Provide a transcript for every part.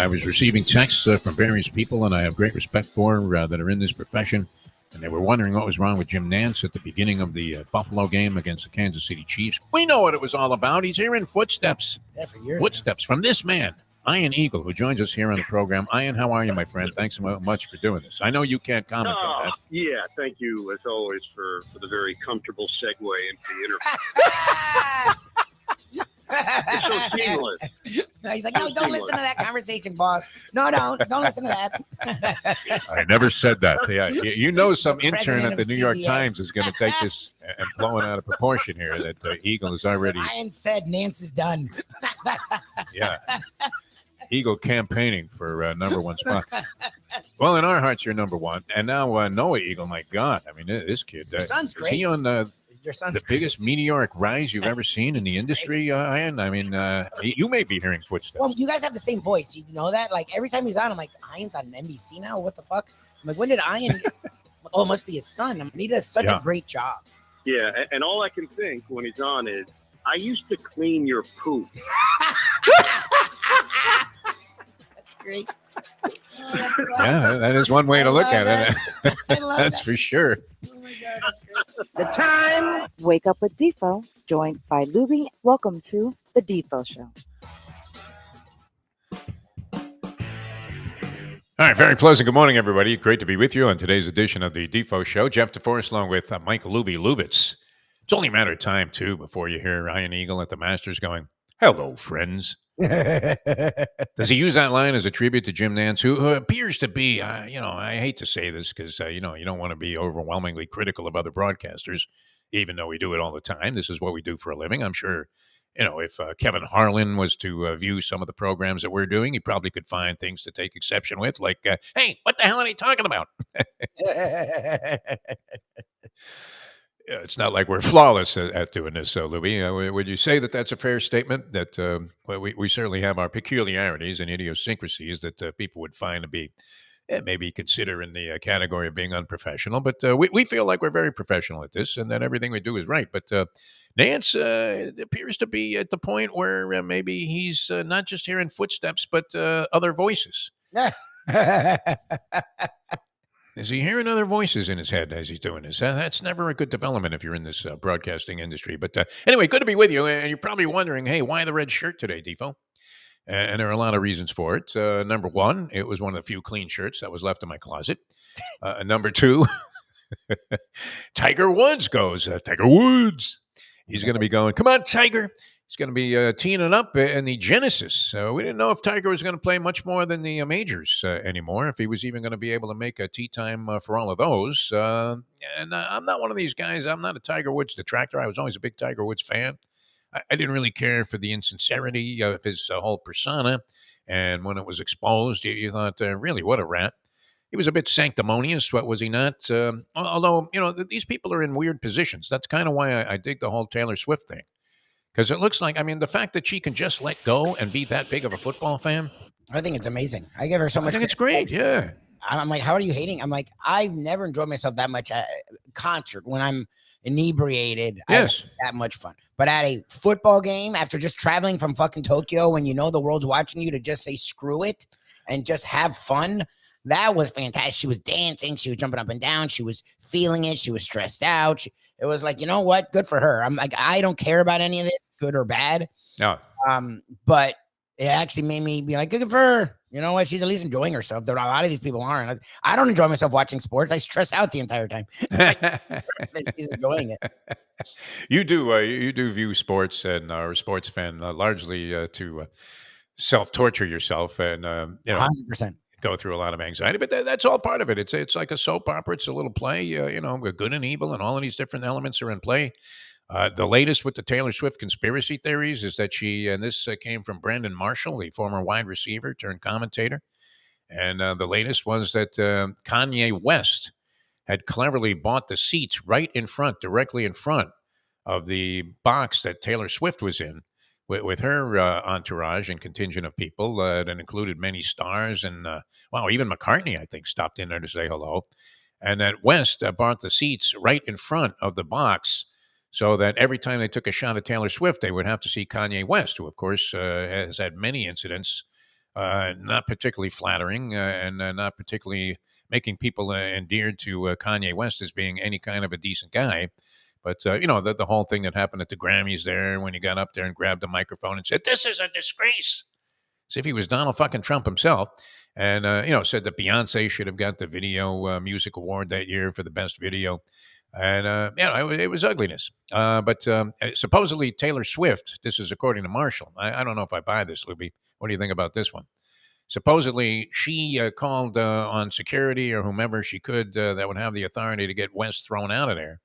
I was receiving texts from various people, and I have great respect for that are in this profession. And they were wondering what was wrong with Jim Nantz at the beginning of the Buffalo game against the Kansas City Chiefs. We know what it was all about. He's hearing footsteps. Yeah, for years Footsteps from this man, Ian Eagle, who joins us here on the program. Ian, how are you, my friend? Thanks so much for doing this. I know you can't comment on that. Yeah, thank you, as always, for the very comfortable segue into the interview. It's so seamless. No, he's like, no, don't listen to that conversation, boss. No, don't listen to that. I never said that. Yeah, you know, some The intern president at the of New York CBS. Times is going to take this and blow it out of proportion here. That Eagle is already, Ryan said Nance is done. yeah, Eagle campaigning for number one spot. Well, in our hearts, you're number one, and now Noah Eagle. My God, I mean, this kid. Your son's is he great. on Your son's the biggest meteoric rise you've ever seen in the industry, Ian? I mean, you may be hearing footsteps. Well, you guys have the same voice. You know that? Like, every time he's on, I'm like, Ian's on NBC now? What the fuck? I'm like, when did Ian get... Oh, it must be his son. I mean, he does such a great job. Yeah, and all I can think when he's on is, I used to clean your poop. That's great. Yeah, that is one way to look at it. I love That's that. for sure. Oh my God, that's great. The time. Wake up with Defo, joined by Lubie. Welcome to the Defo Show. All right, very pleasant. Good morning, everybody. Great to be with you on today's edition of the Defo Show. Jeff DeForest along with Mike Lubie Lubitz. It's only a matter of time, too, before you hear Ian Eagle at the Masters going, "Hello, friends." Does he use that line as a tribute to Jim Nantz, who appears to be, I hate to say this because, you don't want to be overwhelmingly critical of other broadcasters, even though we do it all the time. This is what we do for a living. I'm sure, if Kevin Harlan was to view some of the programs that we're doing, he probably could find things to take exception with, like, hey, what the hell are they talking about? It's not like we're flawless at doing this, Louis. Would you say that that's a fair statement? That we certainly have our peculiarities and idiosyncrasies that people would find to be maybe consider in the category of being unprofessional. But we feel like we're very professional at this and that everything we do is right. But Nance appears to be at the point where maybe he's not just hearing footsteps, but other voices. Is he hearing other voices in his head as he's doing this? That's never a good development if you're in this broadcasting industry. But anyway, good to be with you. And you're probably wondering, hey, why the red shirt today, Defo? And there are a lot of reasons for it. Number one, it was one of the few clean shirts that was left in my closet. Number two, Tiger Woods goes. Tiger Woods. He's going to be going, come on, Tiger. He's going to be teeing it up in the Genesis. We didn't know if Tiger was going to play much more than the majors anymore, if he was even going to be able to make a tee time for all of those. And I'm not one of these guys. I'm not a Tiger Woods detractor. I was always a big Tiger Woods fan. I didn't really care for the insincerity of his whole persona. And when it was exposed, you thought, really, what a rat. He was a bit sanctimonious, was he not? Although, these people are in weird positions. That's kind of why I dig the whole Taylor Swift thing. Because it looks like, the fact that she can just let go and be that big of a football fan. I think it's amazing. I give her so much. I think it's great, yeah. I'm like, how are you hating? I'm like, I've never enjoyed myself that much at a concert when I'm inebriated. Yes. That much fun. But at a football game, after just traveling from fucking Tokyo, when you know the world's watching you, to just say screw it and just have fun, that was fantastic. She was dancing. She was jumping up and down. She was feeling it. She was stressed out. It was like, you know what? Good for her. I'm like, I don't care about any of this, good or bad. No. But it actually made me be like, good for her. You know what? She's at least enjoying herself. There, a lot of these people aren't. I don't enjoy myself watching sports. I stress out the entire time. She's enjoying it. You do view sports and are a sports fan largely to self-torture yourself and 100%. Go through a lot of anxiety, but that's all part of it. It's like a soap opera. It's a little play, good and evil, and all of these different elements are in play. The latest with the Taylor Swift conspiracy theories is that and this came from Brandon Marshall, the former wide receiver turned commentator, and the latest was that Kanye West had cleverly bought the seats right in front, directly in front of the box that Taylor Swift was in, with her entourage and contingent of people that included many stars and, even McCartney, I think, stopped in there to say hello. And that West bought the seats right in front of the box so that every time they took a shot at Taylor Swift, they would have to see Kanye West, who, of course, has had many incidents not particularly flattering, and not particularly making people endeared to Kanye West as being any kind of a decent guy. But the whole thing that happened at the Grammys there, when he got up there and grabbed the microphone and said, "This is a disgrace," as if he was Donald fucking Trump himself. And said that Beyonce should have got the Video Music Award that year for the best video. And it was ugliness. But supposedly Taylor Swift, this is according to Marshall. I don't know if I buy this, Lubie. What do you think about this one? Supposedly she called on security or whomever she could that would have the authority to get West thrown out of there,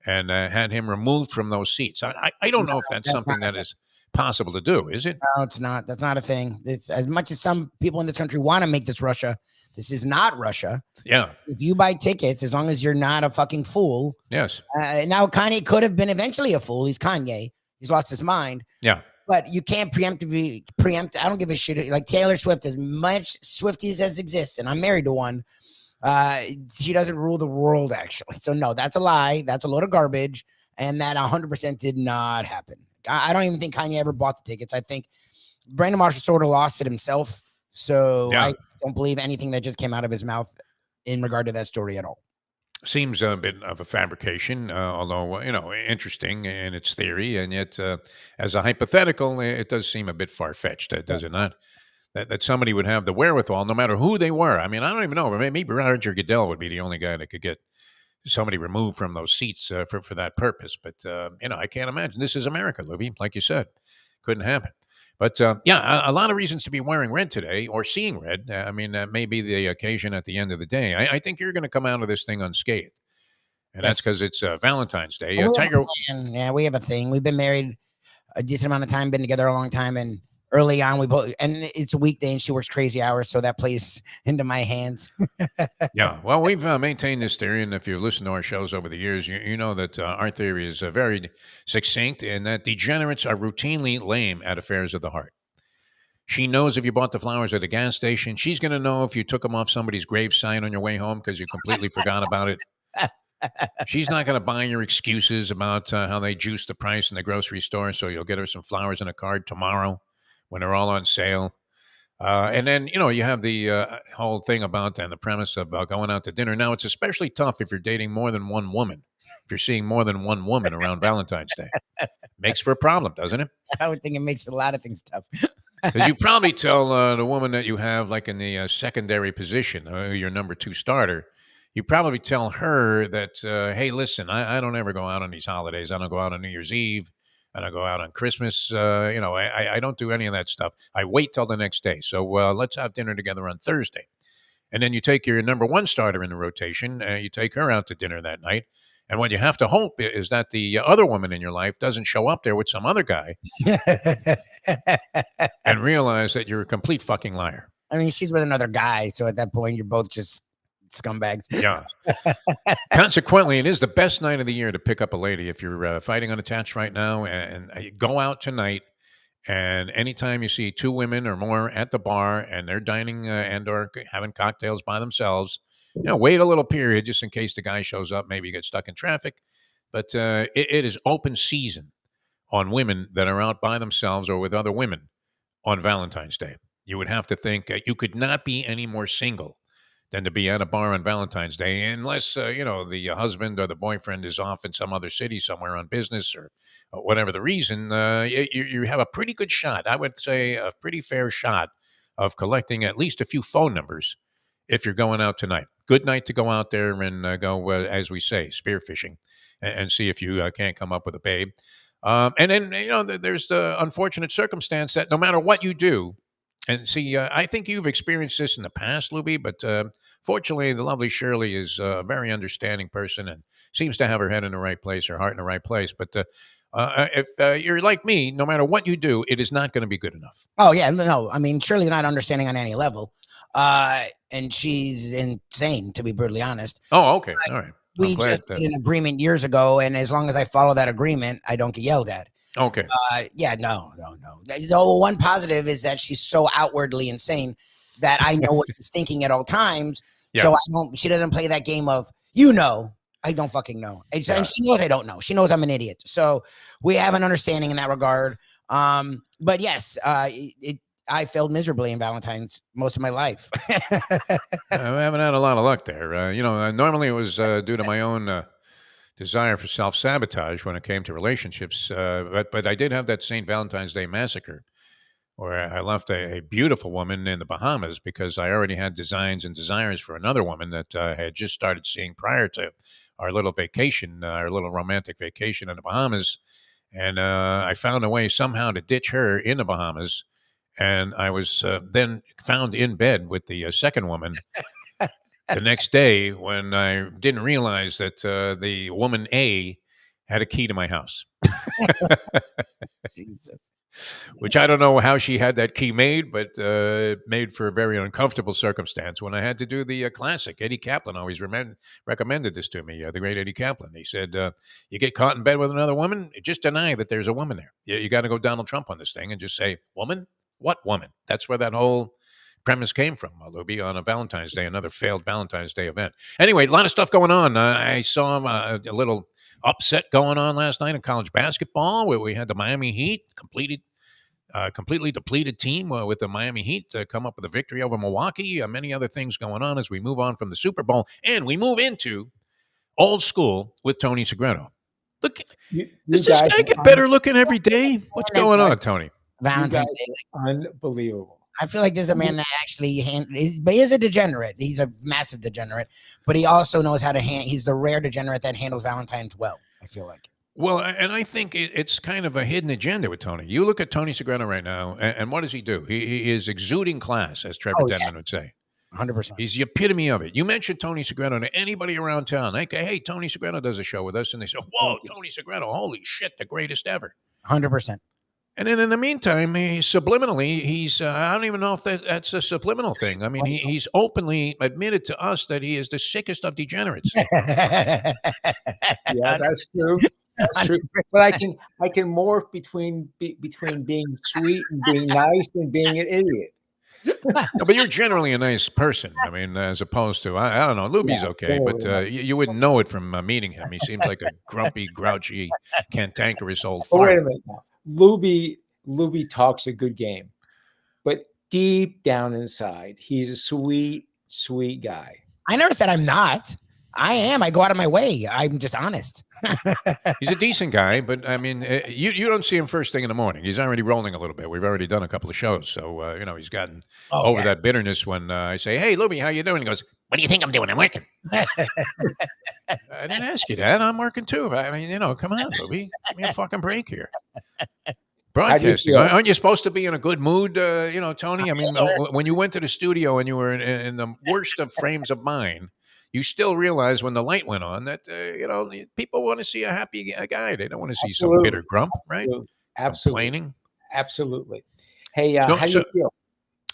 and had him removed from those seats. I don't know if that's something that is possible to do. Is it? No, it's not. That's not a thing. It's, as much as some people in this country want to make this Russia, this is not Russia. Yeah. If you buy tickets, as long as you're not a fucking fool. Yes. Now Kanye could have been eventually a fool. He's Kanye. He's lost his mind. Yeah. But you can't preemptively preempt. I don't give a shit. Like Taylor Swift, as much Swifties as exists, and I'm married to one. She doesn't rule the world, actually. So no, that's a lie. That's a load of garbage, and that 100% did not happen. I don't even think Kanye ever bought the tickets. I think Brandon Marshall sort of lost it himself. So I don't believe anything that just came out of his mouth in regard to that story at all. Seems a bit of a fabrication, although, interesting in its theory. And yet, as a hypothetical, it does seem a bit far-fetched, does it not? That somebody would have the wherewithal, no matter who they were. I mean, I don't even know. Maybe Roger Goodell would be the only guy that could get somebody removed from those seats for that purpose. But, I can't imagine. This is America, Lubie, like you said. Couldn't happen. But, a lot of reasons to be wearing red today or seeing red. That may be the occasion at the end of the day. I think you're going to come out of this thing unscathed. And that's because it's Valentine's Day. Tiger. We have a thing. We've been married a decent amount of time, been together a long time, and early on, and it's a weekday, and she works crazy hours, so that plays into my hands. Yeah, well, we've maintained this theory, and if you've listened to our shows over the years, you know that our theory is very succinct, and that degenerates are routinely lame at affairs of the heart. She knows if you bought the flowers at a gas station. She's going to know if you took them off somebody's grave sign on your way home because you completely forgot about it. She's not going to buy your excuses about how they juiced the price in the grocery store, so you'll get her some flowers and a card tomorrow when they're all on sale. And then, you have the whole thing about and the premise of going out to dinner. Now, it's especially tough if you're dating more than one woman. If you're seeing more than one woman around Valentine's Day. Makes for a problem, doesn't it? I would think it makes a lot of things tough. Because you probably tell the woman that you have, like in the secondary position, your number 2 starter, you probably tell her that, hey, listen, I don't ever go out on these holidays. I don't go out on New Year's Eve. I don't go out on Christmas. I don't do any of that stuff. I wait till the next day. So let's have dinner together on Thursday. And then you take your number 1 starter in the rotation. You take her out to dinner that night. And what you have to hope is that the other woman in your life doesn't show up there with some other guy and realize that you're a complete fucking liar. I mean, she's with another guy. So at that point, you're both just scumbags. Yeah. Consequently, it is the best night of the year to pick up a lady. If you're fighting unattached right now and go out tonight, and anytime you see 2 women or more at the bar and they're dining and or having cocktails by themselves, wait a little period just in case the guy shows up. Maybe you get stuck in traffic. But it is open season on women that are out by themselves or with other women on Valentine's Day. You would have to think you could not be any more single than to be at a bar on Valentine's Day, unless, the husband or the boyfriend is off in some other city somewhere on business or whatever the reason. You have a pretty good shot. I would say a pretty fair shot of collecting at least a few phone numbers if you're going out tonight. Good night to go out there and go, as we say, spearfishing and see if you can't come up with a babe. And then, there's the unfortunate circumstance that no matter what you do, and see, I think you've experienced this in the past, Lubie, but fortunately, the lovely Shirley is a very understanding person and seems to have her head in the right place, her heart in the right place. But if you're like me, no matter what you do, it is not going to be good enough. Oh, yeah. No, I mean, Shirley's not understanding on any level. And she's insane, to be brutally honest. Oh, okay. All right. We just did an agreement years ago, and as long as I follow that agreement, I don't get yelled at. Okay. No. The one positive is that she's so outwardly insane that I know what she's thinking at all times. Yeah. So she doesn't play that game of, I don't fucking know. And she knows I don't know. She knows I'm an idiot. So we have an understanding in that regard. But yes, I failed miserably in Valentine's most of my life. I haven't had a lot of luck there. Normally it was due to my own desire for self-sabotage when it came to relationships. But I did have that St. Valentine's Day massacre where I left a beautiful woman in the Bahamas because I already had designs and desires for another woman that I had just started seeing prior to our little vacation, our little romantic vacation in the Bahamas. And I found a way somehow to ditch her in the Bahamas. And I was then found in bed with the second woman the next day when I didn't realize that the woman A had a key to my house. Jesus. Which I don't know how she had that key made, but made for a very uncomfortable circumstance when I had to do the classic. Eddie Kaplan always recommended this to me, the great Eddie Kaplan. He said, you get caught in bed with another woman, just deny that there's a woman there. You got to go Donald Trump on this thing and just say, woman? What woman? That's where that whole premise came from, Lubie, on a Valentine's Day, another failed Valentine's Day event. Anyway, a lot of stuff going on. I saw a little upset going on last night in college basketball where we had the Miami Heat completely depleted team with the Miami Heat come up with a victory over Milwaukee. Many other things going on as we move on from the Super Bowl and we move into old school with Tony Segreto. Look, does this guy get better looking every day? What's going on, Tony? Valentine's Day. Unbelievable. I feel like this is a man that actually, but he is a degenerate. He's a massive degenerate, but he also knows how to he's the rare degenerate that handles Valentine's well, I feel like. Well, and I think it's kind of a hidden agenda with Tony. You look at Tony Segreto right now, and what does he do? He is exuding class, as Trevor Denman would say. 100%. He's the epitome of it. You mention Tony Segreto to anybody around town. They go, hey, Tony Segreto does a show with us. And they say, whoa, Tony Segreto, holy shit, the greatest ever. 100%. And then in the meantime, he's I don't even know if that's a subliminal thing. I mean, he's openly admitted to us that he is the sickest of degenerates. Yeah, that's true. That's true. But I can morph between being sweet and being nice and being an idiot. No, but you're generally a nice person. I mean, as opposed to, I don't know, Lubie's okay, but you wouldn't know it from meeting him. He seems like a grumpy, grouchy, cantankerous old fart. Wait a minute now. Lubie talks a good game, but deep down inside, he's a sweet, sweet guy. I never said I'm not. I am. I go out of my way. I'm just honest. He's a decent guy, but I mean, you don't see him first thing in the morning. He's already rolling a little bit. We've already done a couple of shows, so he's gotten over that bitterness when I say, "Hey, Lubie, how you doing?" He goes, "What do you think I'm doing? I'm working." I didn't ask you that. I'm working too. I mean, come on, Lubie, give me a fucking break here. Broadcasting. Aren't you supposed to be in a good mood, Tony? I mean, when you went to the studio and you were in the worst of frames of mind, you still realize when the light went on that, people want to see a happy guy. They don't want to see some bitter grump, right? Absolutely. Complaining. Absolutely. Hey, how do you feel?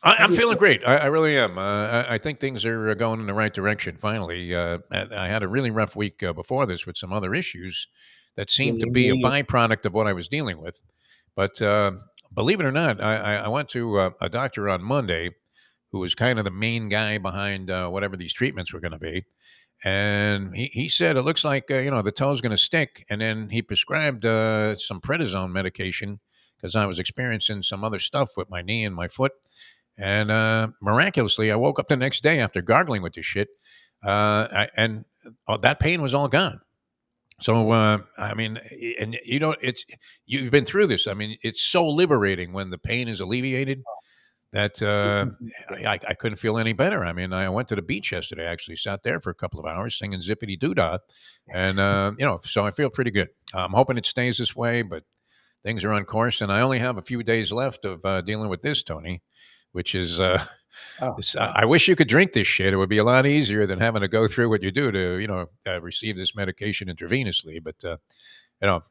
I'm feeling great. I really am. I think things are going in the right direction, finally. I had a really rough week before this with some other issues that seemed to be a byproduct of what I was dealing with. But believe it or not, I went to a doctor on Monday who was kind of the main guy behind whatever these treatments were going to be. And he said, it looks like, the toe's going to stick. And then he prescribed some prednisone medication because I was experiencing some other stuff with my knee and my foot. And miraculously, I woke up the next day after gargling with this shit. And that pain was all gone. So, I mean, and you've been through this. I mean, it's so liberating when the pain is alleviated that I couldn't feel any better. I mean, I went to the beach yesterday, actually sat there for a couple of hours singing Zippity Doo-Dah. And, so I feel pretty good. I'm hoping it stays this way, but things are on course. And I only have a few days left of dealing with this, Tony, which is, I wish you could drink this shit. It would be a lot easier than having to go through what you do to, receive this medication intravenously. But,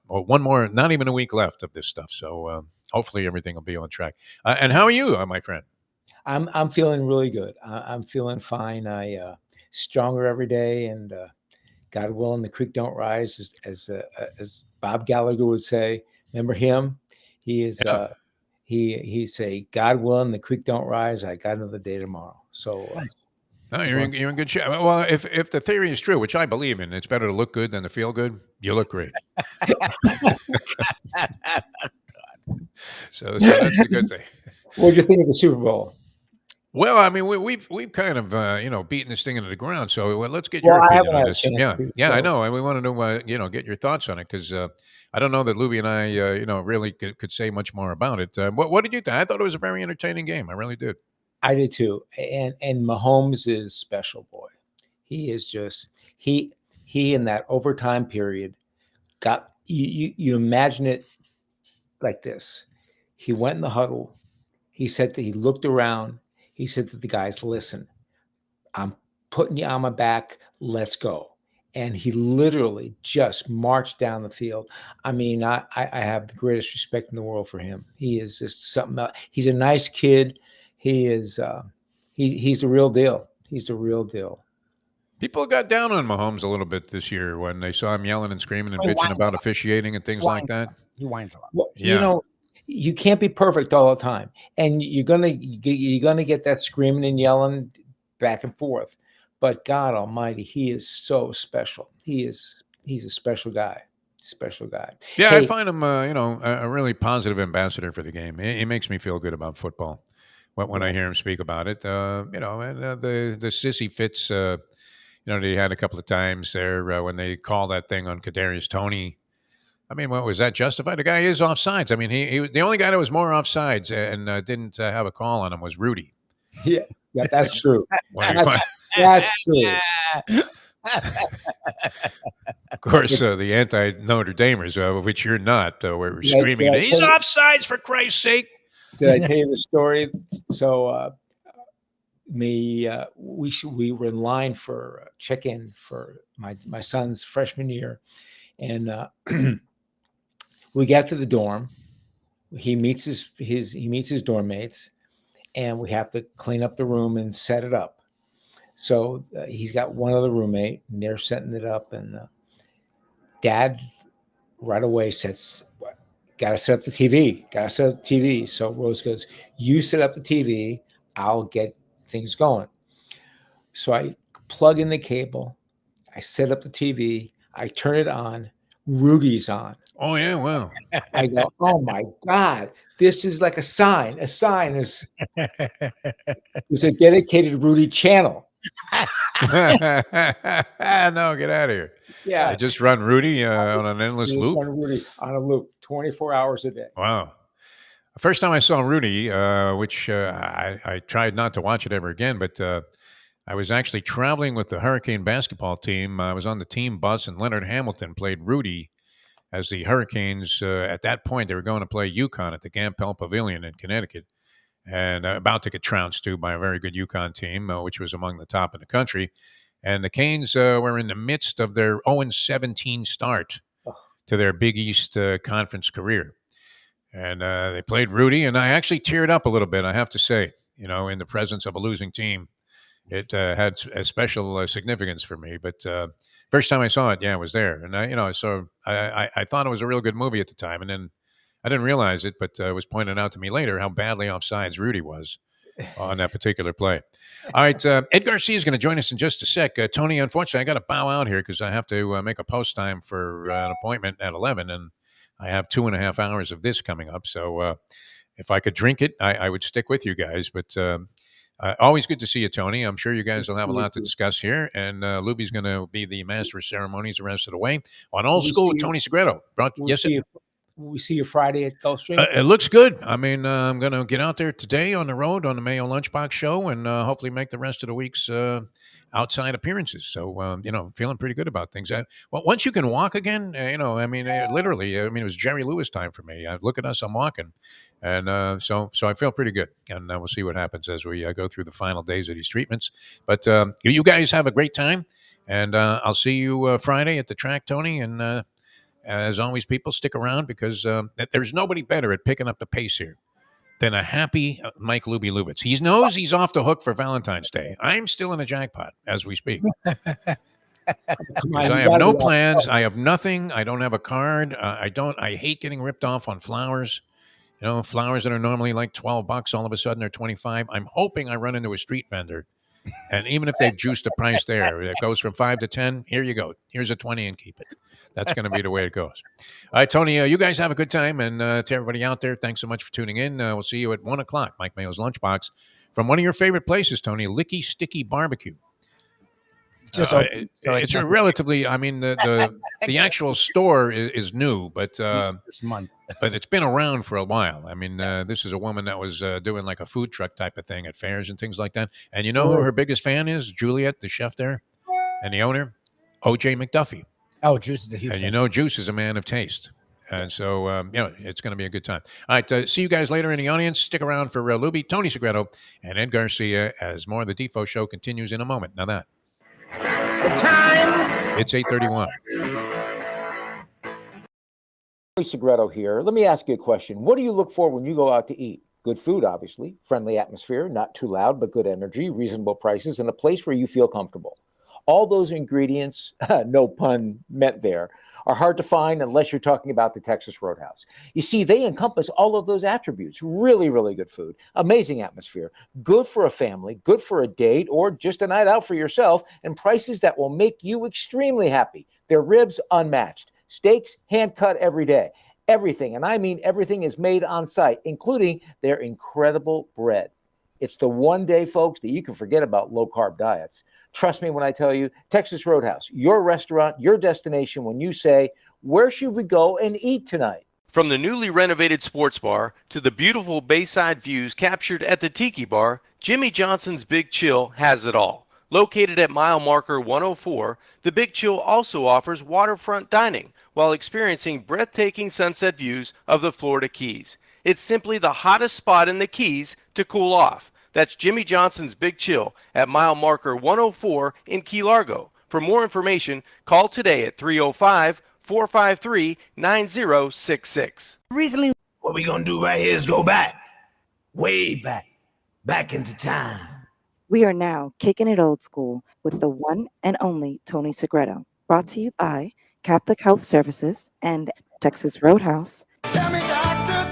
one more, not even a week left of this stuff. So hopefully everything will be on track. And how are you, my friend? I'm feeling really good. I'm feeling fine. I stronger every day, and God willing, the creek don't rise, as Bob Gallagher would say. Remember him? He is. Yeah. He say, God willing, the creek don't rise. I got another day tomorrow. So. No, you're in good shape. Well, if the theory is true, which I believe in, it's better to look good than to feel good. You look great. So that's a good thing. What do you think of the Super Bowl? Well, I mean, we've kind of beaten this thing into the ground. So let's get Well, your I opinion haven't on had a this. chance Yeah, to. yeah, I So, know, and we wanted to get your thoughts on it because I don't know that Lubie and I really could say much more about it. What did you think? I thought it was a very entertaining game. I really did. I did too. And Mahomes is special, boy. He is just he in that overtime period got you imagine it like this. He went in the huddle. He said that he looked around. He said to the guys, listen, I'm putting you on my back. Let's go. And he literally just marched down the field. I mean, I have the greatest respect in the world for him. He is just something else. He's a nice kid. He is he's a real deal. He's a real deal. People got down on Mahomes a little bit this year when they saw him yelling and screaming and He bitching whines a about lot. officiating and things He like whines a that. lot. He whines a lot. Well, Yeah. You can't be perfect all the time, and you're gonna get that screaming and yelling back and forth. But God Almighty, he is so special. He's a special guy. Special guy. Yeah, I Hey, find him, a really positive ambassador for the game. It makes me feel good about football when I hear him speak about it. And the sissy fits, that he had a couple of times there when they call that thing on Kadarius Toney. I mean, what was that justified? The guy is offsides. I mean, he the only guy that was more offsides and didn't have a call on him was Rudy. yeah, that's true. When he That's true. Of course, the anti-Notre Damers, which you're not, were screaming, I "He's tell you- offsides for Christ's sake!" Did I tell you the story? So we were in line for check-in for my son's freshman year, and we got to the dorm. He meets his dorm mates, and we have to clean up the room and set it up. So he's got one other roommate, and they're setting it up, and Dad right away says, got to set up the TV. Got to set up the TV. So Rose goes, you set up the TV. I'll get things going. So I plug in the cable. I set up the TV. I turn it on. Rudy's on. Oh yeah, wow. I go, oh my God, this is like a sign. A sign is there's a dedicated Rudy channel. No, get out of here. Yeah. They just run Rudy on an endless You just loop. run Rudy on a loop, 24 hours a day. Wow. The first time I saw Rudy, which I tried not to watch it ever again, but I was actually traveling with the Hurricane basketball team. I was on the team bus, and Leonard Hamilton played Rudy as the Hurricanes. At that point, they were going to play UConn at the Gampel Pavilion in Connecticut, and about to get trounced too by a very good UConn team, which was among the top in the country. And the Canes were in the midst of their 0-17 start to their Big East Conference career. And they played Rudy, and I actually teared up a little bit, I have to say, in the presence of a losing team. It had a special significance for me. But first time I saw it, it was there. And, I thought it was a real good movie at the time. And then I didn't realize it, but it was pointed out to me later how badly offsides Rudy was on that particular play. All right, Ed Garcia is going to join us in just a sec. Tony, unfortunately, I got to bow out here because I have to make a post time for an appointment at 11, and I have 2.5 hours of this coming up. So if I could drink it, I would stick with you guys. But always good to see you, Tony. I'm sure you guys will have a lot to discuss here. And Lubie's going to be the master of ceremonies the rest of the way on Old School with Tony Segreto. Will we see you Friday at Gulfstream? It looks good. I mean, I'm going to get out there today on the road on the Mayo Lunchbox Show and hopefully make the rest of the week's outside appearances. So, feeling pretty good about things. Well, once you can walk again, literally, it was Jerry Lewis time for me. Look at us, I'm walking. And so I feel pretty good. And we'll see what happens as we go through the final days of these treatments. But you guys have a great time. And I'll see you Friday at the track, Tony. And as always, people stick around because there's nobody better at picking up the pace here than a happy Mike Lubie Lubitz. He knows he's off the hook for Valentine's Day. I'm still in a jackpot as we speak. Because I have no plans. I have nothing. I don't have a card. I hate getting ripped off on flowers. Flowers that are normally like $12, all of a sudden they're $25. I'm hoping I run into a street vendor And even if they've juiced the price there, it goes from 5 to 10. Here you go. Here's a 20 and keep it. That's going to be the way it goes. All right, Tony, you guys have a good time. And to everybody out there, thanks so much for tuning in. We'll see you at 1 o'clock, Mike Mayo's Lunchbox, from one of your favorite places, Tony, Licky Sticky Barbecue. Just it's a relatively, I mean, the actual store is new, but this month. but it's been around for a while. I mean, Yes. this is a woman that was doing like a food truck type of thing at fairs and things like that. And you know who her biggest fan is? Juliet, the chef there, and the owner, O.J. McDuffie. Oh, Juice is a huge And fan. you know, Juice is a man of taste. And so, it's going to be a good time. All right, see you guys later in the audience. Stick around for Lubie, Tony Segreto, and Ed Garcia as more of the Defo Show continues in a moment. Now that. It's 8:31. Tony Segreto here. Let me ask you a question. What do you look for when you go out to eat? Good food, obviously, friendly atmosphere, not too loud, but good energy, reasonable prices, and a place where you feel comfortable. All those ingredients, no pun meant there, are hard to find unless you're talking about the Texas Roadhouse. You see, they encompass all of those attributes. Really, really good food, amazing atmosphere, good for a family, good for a date, or just a night out for yourself, and prices that will make you extremely happy. Their ribs unmatched. Steaks hand cut every day. Everything, and I mean everything, is made on site, including their incredible bread. It's the one day, folks, that you can forget about low-carb diets. Trust me when I tell you, Texas Roadhouse, your restaurant, your destination when you say, where should we go and eat tonight? From the newly renovated sports bar to the beautiful bayside views captured at the Tiki Bar, Jimmy Johnson's Big Chill has it all. Located at mile marker 104, the Big Chill also offers waterfront dining while experiencing breathtaking sunset views of the Florida Keys. It's simply the hottest spot in the Keys to cool off. That's Jimmy Johnson's Big Chill at mile marker 104 in Key Largo. For more information, call today at 305-453-9066. Recently, What we gonna do right here is go back, way back into time. We are now kicking it old school with the one and only Tony Segreto. Brought to you by Catholic Health Services and Texas Roadhouse. Tell me, doctor,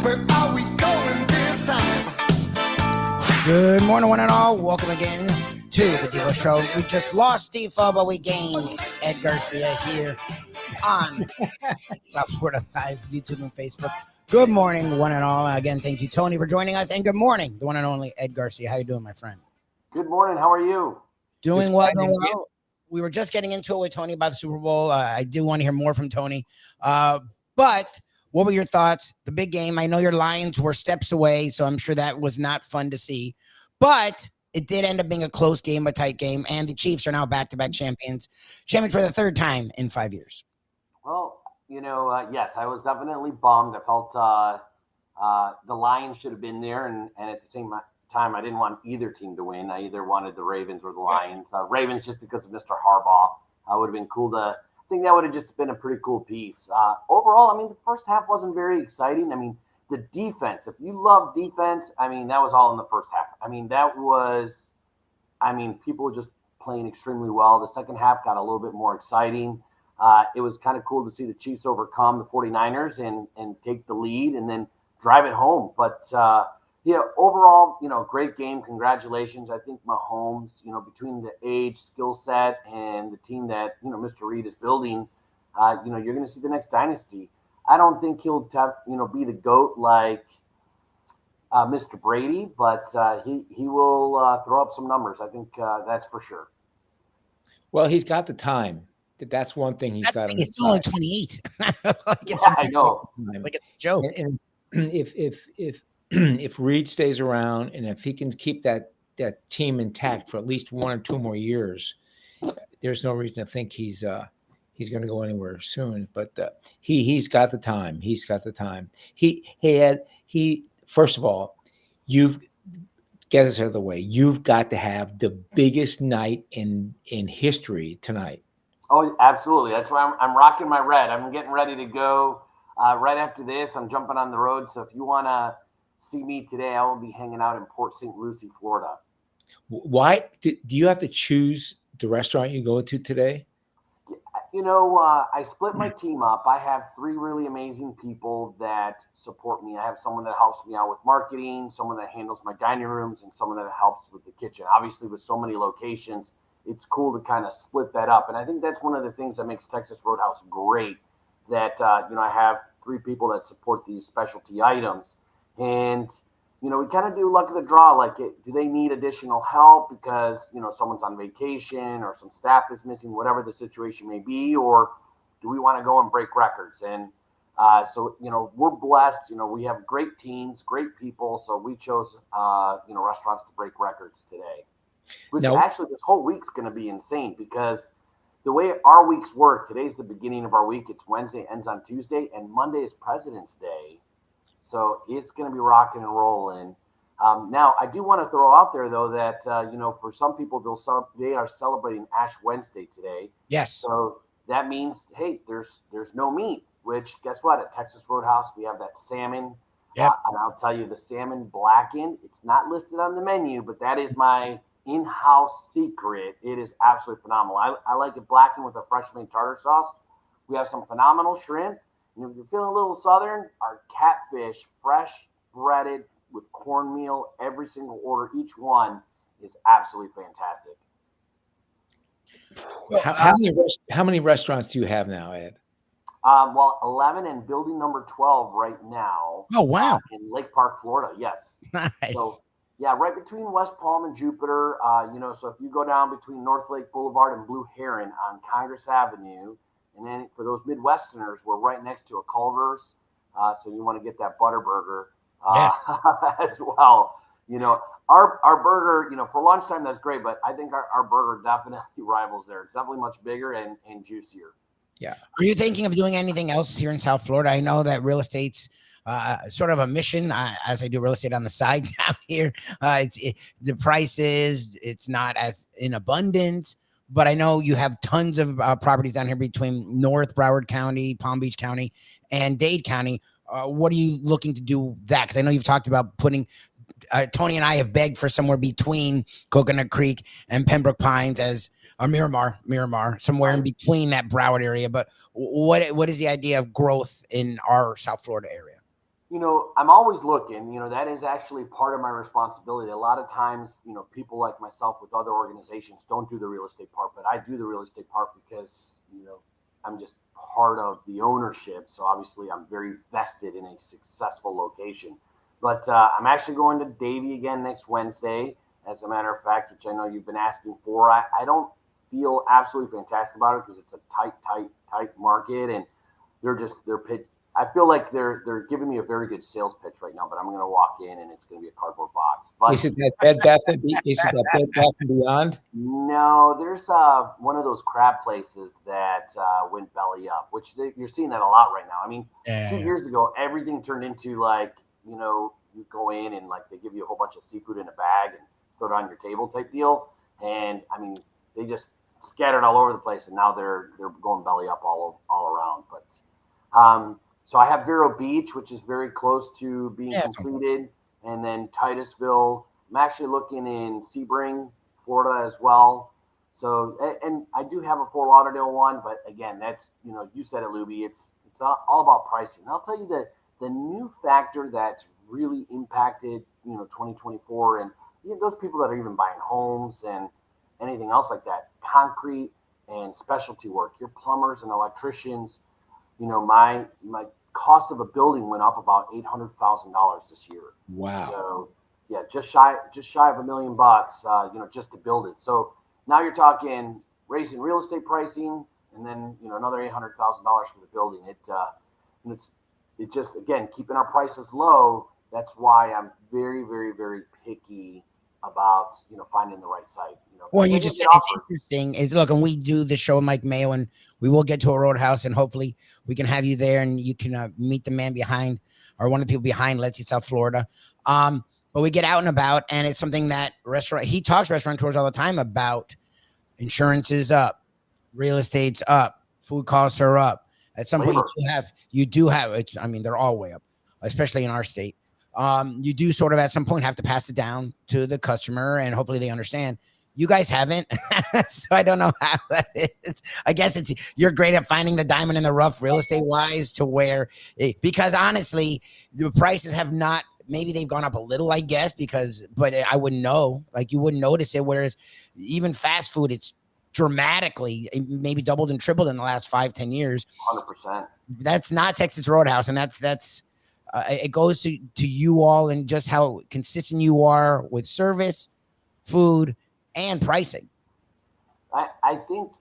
where are we going this time? good morning, one and all. Welcome again to the Defo Show. We just lost Defo, but we gained Ed Garcia here on South Florida Live, YouTube, and Facebook. Good morning, one and all. Again, thank you, Tony, for joining us. And good morning, the one and only Ed Garcia. How you doing, my friend? Good morning. How are you? Doing well, doing well. We were just getting into it with Tony about the Super Bowl. I do want to hear more from Tony. But what were your thoughts? The big game. I know your Lions were steps away, so I'm sure that was not fun to see. But it did end up being a close game, a tight game. And the Chiefs are now back-to-back champions for the third time in 5 years. Well, yes, I was definitely bummed. I felt the Lions should have been there, and at the same time, I didn't want either team to win. I either wanted the Ravens or the Lions. Ravens just because of Mr. Harbaugh. Would have been cool to. I think that would have just been a pretty cool piece. Overall, I mean, the first half wasn't very exciting. I mean, the defense. If you love defense, I mean, that was all in the first half. I mean, people were just playing extremely well. The second half got a little bit more exciting. It was kind of cool to see the Chiefs overcome the 49ers and take the lead and then drive it home. But, overall, great game. Congratulations. I think Mahomes, between the age, skill set, and the team that, Mr. Reed is building, you're going to see the next dynasty. I don't think he'll be the GOAT like Mr. Brady, but he will throw up some numbers. I think that's for sure. Well, he's got the time. That's one thing he's got. He's still only 28. I know. Like it's a joke. And if Reed stays around and if he can keep that team intact for at least 1 or 2 more years, there's no reason to think he's going to go anywhere soon. But he's got the time. He's got the time. First of all, get us out of the way. You've got to have the biggest night in history tonight. Oh, absolutely. That's why I'm rocking my red. I'm getting ready to go right after this. I'm jumping on the road. So if you want to see me today, I will be hanging out in Port St. Lucie, Florida. Why do you have to choose the restaurant you go to today? I split my team up. I have 3 really amazing people that support me. I have someone that helps me out with marketing, someone that handles my dining rooms, and someone that helps with the kitchen. Obviously, with so many locations, it's cool to kind of split that up. And I think that's one of the things that makes Texas Roadhouse great, that, I have 3 people that support these specialty items. And we kind of do luck of the draw. Like, do they need additional help because, someone's on vacation or some staff is missing, whatever the situation may be, or do we want to go and break records? And so, we're blessed. We have great teams, great people. So we chose, restaurants to break records today, which actually this whole week's going to be insane because the way our weeks work, today's the beginning of our week. It's Wednesday, ends on Tuesday, and Monday is President's Day. So it's going to be rocking and rolling. Now, I do want to throw out there, though, that, for some people, they are celebrating Ash Wednesday today. Yes. So that means, hey, there's no meat, which guess what? At Texas Roadhouse, we have that salmon. Yep. And I'll tell you, the salmon blackened, it's not listed on the menu, but that is my in-house secret. It is absolutely phenomenal. I like it blackened with a fresh made tartar sauce. We have some phenomenal shrimp. And if you're feeling a little southern, our catfish, fresh breaded with cornmeal, every single order, each one is absolutely fantastic. How many restaurants do you have now, Ed? 11 and building number 12 right now. Oh, wow. In Lake Park, Florida. Yes. Nice. So, yeah, right between West Palm and Jupiter. So if you go down between North Lake Boulevard and Blue Heron on Congress Avenue, and then for those Midwesterners, we're right next to a Culver's. So you want to get that butter burger Yes. as well. Our burger, for lunchtime, that's great. But I think our burger definitely rivals there. It's definitely much bigger and juicier. Yeah. Are you thinking of doing anything else here in South Florida? I know that real estate's sort of a mission, as I do real estate on the side down here. The prices, it's not as in abundance. But I know you have tons of properties down here between North Broward County, Palm Beach County, and Dade County. What are you looking to do that? Because I know you've talked about putting Tony and I have begged for somewhere between Coconut Creek and Pembroke Pines as a Miramar, somewhere in between that Broward area. But what is the idea of growth in our South Florida area? I'm always looking, that is actually part of my responsibility. A lot of times, people like myself with other organizations don't do the real estate part, but I do the real estate part because, I'm just part of the ownership. So obviously I'm very vested in a successful location, but I'm actually going to Davie again next Wednesday, as a matter of fact, which I know you've been asking for. I don't feel absolutely fantastic about it because it's a tight market, and they're pitch. I feel like they're giving me a very good sales pitch right now, but I'm going to walk in and it's going to be a cardboard box. But Is it that Bed Bath and Beyond? No, there's one of those crab places that went belly up, which you're seeing that a lot right now. I mean, 2 years ago, everything turned into like, you go in and like they give you a whole bunch of seafood in a bag and throw it on your table type deal. And I mean, they just scattered all over the place, and now they're going belly up all around. But so I have Vero Beach, which is very close to being completed, and then Titusville. I'm actually looking in Sebring, Florida as well. So, and I do have a Fort Lauderdale one, but again, that's, you said it, Lubie, it's all about pricing. And I'll tell you that the new factor that's really impacted, 2024, and those people that are even buying homes and anything else like that, concrete and specialty work, your plumbers and electricians. My cost of a building went up about $800,000 this year. Wow. So yeah, just shy of $1 million bucks, just to build it. So now you're talking raising real estate pricing, and then another $800,000 for the building. It just, again, keeping our prices low. That's why I'm very, very, very picky about finding the right site. Well, you just said it's interesting. Look, and we do the show with Mike Mayo, and we will get to a Roadhouse, and hopefully we can have you there, and you can meet the man behind, or one of the people behind Let's Eat South Florida. But we get out and about, and it's something that he talks to restaurateurs all the time about. Insurance is up, real estate's up, food costs are up. At some point, you do have. I mean, they're all way up, especially in our state. You do sort of at some point have to pass it down to the customer, and hopefully they understand. You guys haven't, so I don't know how that is. I guess you're great at finding the diamond in the rough, real estate wise, to where because honestly, the prices have not. Maybe they've gone up a little, I guess, but I wouldn't know. Like you wouldn't notice it. Whereas even fast food, it's dramatically, maybe doubled and tripled in the last 5-10 years. 100%. That's not Texas Roadhouse, and that's it goes to you all and just how consistent you are with service, food, and pricing. I think,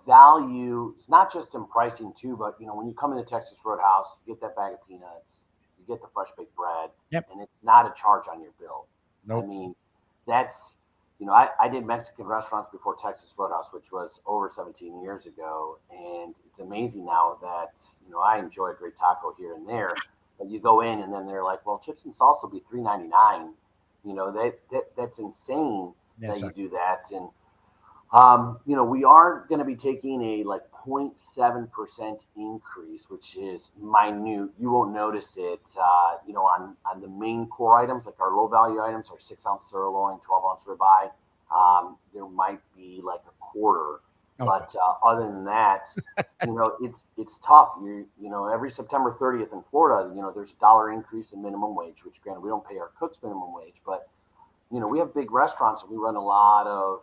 value is not just in pricing too, but, when you come into Texas Roadhouse, you get that bag of peanuts, you get the fresh baked bread, and it's not a charge on your bill. Nope. I mean, that's, I did Mexican restaurants before Texas Roadhouse, which was over 17 years ago. And it's amazing now that, I enjoy a great taco here and there, but you go in and then they're like, well, chips and salsa will be $3.99. That's insane that you do that. And, we are going to be taking a 0.7% increase, which is minute. You won't notice it, on the main core items, like our low value items, our 6-ounce sirloin, 12-ounce ribeye. There might be a quarter, but other than that, it's tough. Every September 30th in Florida, there's a $1 increase in minimum wage, which granted we don't pay our cooks minimum wage, but we have big restaurants and we run a lot of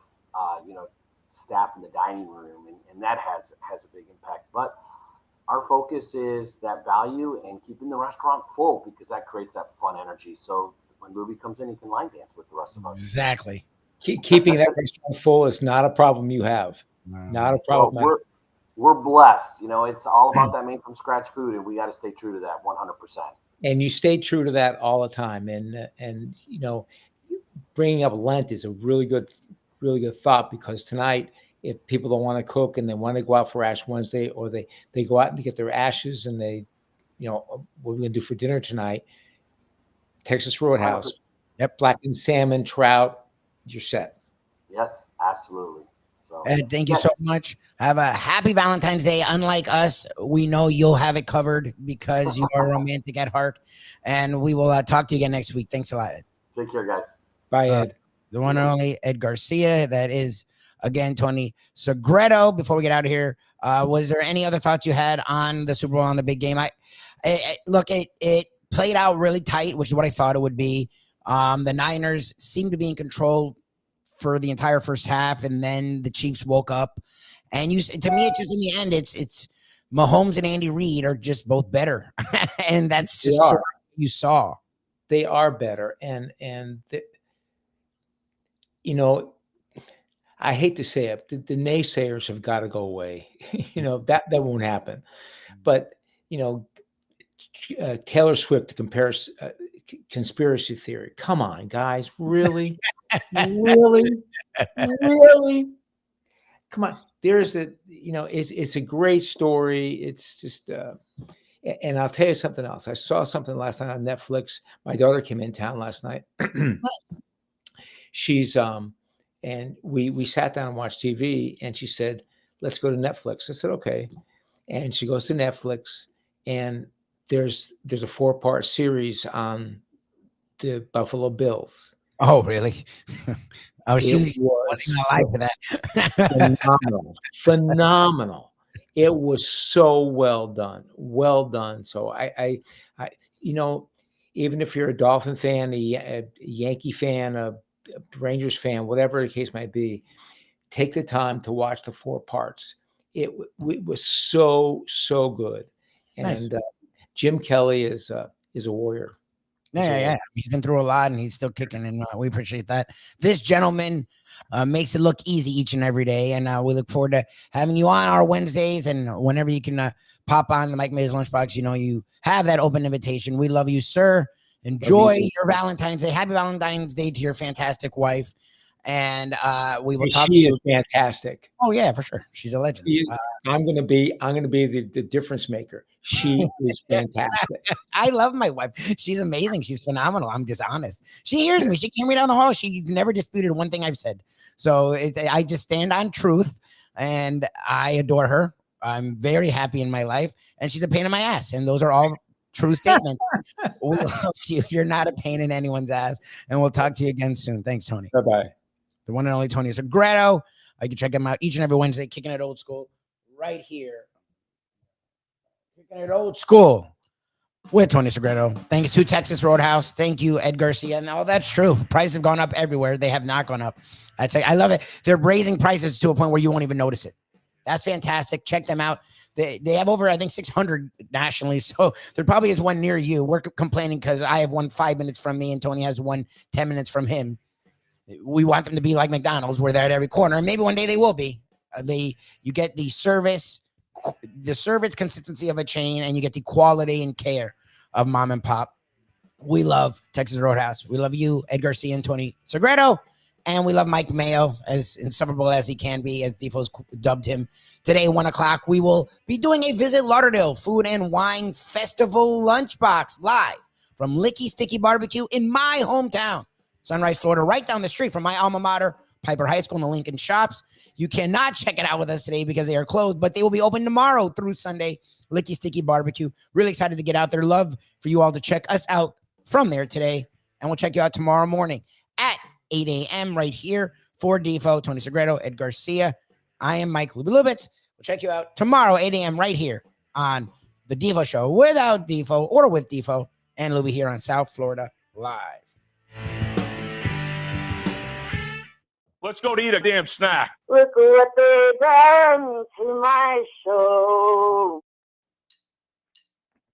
staff in the dining room, and that has a big impact. But our focus is that value and keeping the restaurant full, because that creates that fun energy. So when Lubie comes in, he can line dance with the rest of us. Exactly. Keeping that restaurant full is not a problem you have. Not a problem. Well, we're blessed. It's all about that made from scratch food, and we got to stay true to that 100%. And you stay true to that all the time. And bringing up Lent is a really good thought, because tonight, if people don't want to cook and they want to go out for Ash Wednesday, or they go out and get their ashes and they, what we're going to do for dinner tonight, Texas Roadhouse, blackened salmon, trout, you're set. Yes, absolutely. So, Ed, thank you so much. Have a happy Valentine's Day. Unlike us, we know you'll have it covered because you are romantic at heart. And we will talk to you again next week. Thanks a lot, Ed. Take care, guys. Bye, Ed. The one and only Ed Garcia. That is, again, Tony Segreto. Before we get out of here, was there any other thoughts you had on the Super Bowl, on the big game? Look, it played out really tight, which is what I thought it would be. The Niners seemed to be in control for the entire first half, and then the Chiefs woke up. And to me, it's just in the end, it's Mahomes and Andy Reid are just both better, and that's just sort of what you saw. They are better, and I hate to say it, the naysayers have got to go away. That won't happen. But Taylor Swift to compare conspiracy theory. Come on, guys, really, really. Come on, there's it's a great story. It's just, and I'll tell you something else. I saw something last night on Netflix. My daughter came in town last night. She's and we sat down and watched TV, and she said, "Let's go to Netflix." I said, "Okay." And she goes to Netflix, and there's a 4-part series on the Buffalo Bills. Oh, really? She wasn't alive for that. Phenomenal. It was so well done. So I even if you're a Dolphin fan, a Yankee fan, a Rangers fan, whatever the case might be, take the time to watch the 4 parts. It was so good. And nice. Jim Kelly is a warrior. Yeah. He's been through a lot, and he's still kicking, and we appreciate that. This gentleman makes it look easy each and every day, and we look forward to having you on our Wednesdays, and whenever you can pop on the Mike Mays Lunchbox, you have that open invitation. We love you, sir. Enjoy your Valentine's Day. Happy Valentine's Day to your fantastic wife, and we will talk. She is fantastic. Oh yeah, for sure. She's a legend. I'm gonna be the difference maker. She is fantastic. I love my wife. She's amazing. She's phenomenal. I'm just honest. She hears me. She can hear me down the hall. She's never disputed one thing I've said. So I just stand on truth, and I adore her. I'm very happy in my life, and she's a pain in my ass. And those are all true statements. We love you. You're not a pain in anyone's ass, and we'll talk to you again soon. Thanks, Tony. Bye-bye. the one and only Tony Segreto. You can check him out each and every Wednesday, Kicking It Old School, right here. Kicking It Old School with Tony Segreto. Thanks to Texas Roadhouse. Thank you, Ed Garcia. No, that's true. Prices have gone up everywhere. They have not gone up. I love it. They're raising prices to a point where you won't even notice it. That's fantastic. Check them out. They have over, I think, 600 nationally. So there probably is one near you. We're complaining because I have one 5 minutes from me and Tony has one 10 minutes from him. We want them to be like McDonald's, where they're at every corner. And maybe one day they will be. You get the service consistency of a chain, and you get the quality and care of mom and pop. We love Texas Roadhouse. We love you, Ed Garcia and Tony Segreto. And we love Mike Mayo, as insufferable as he can be, as Defo's dubbed him. Today, 1 o'clock, we will be doing a Visit Lauderdale Food and Wine Festival lunchbox live from Licky Sticky Barbecue in my hometown, Sunrise, Florida, right down the street from my alma mater, Piper High School in the Lincoln Shops. You cannot check it out with us today because they are closed, but they will be open tomorrow through Sunday. Licky Sticky Barbecue. Really excited to get out there. Love for you all to check us out from there today. And we'll check you out tomorrow morning at 8 a.m. right here for Defo, Tony Segreto, Ed Garcia. I am Mike Lubie. We'll check you out tomorrow, 8 a.m. right here on the Defo Show, without Defo or with Defo and Lubie here on South Florida Live. Let's go to eat a damn snack. Look what they done to my show.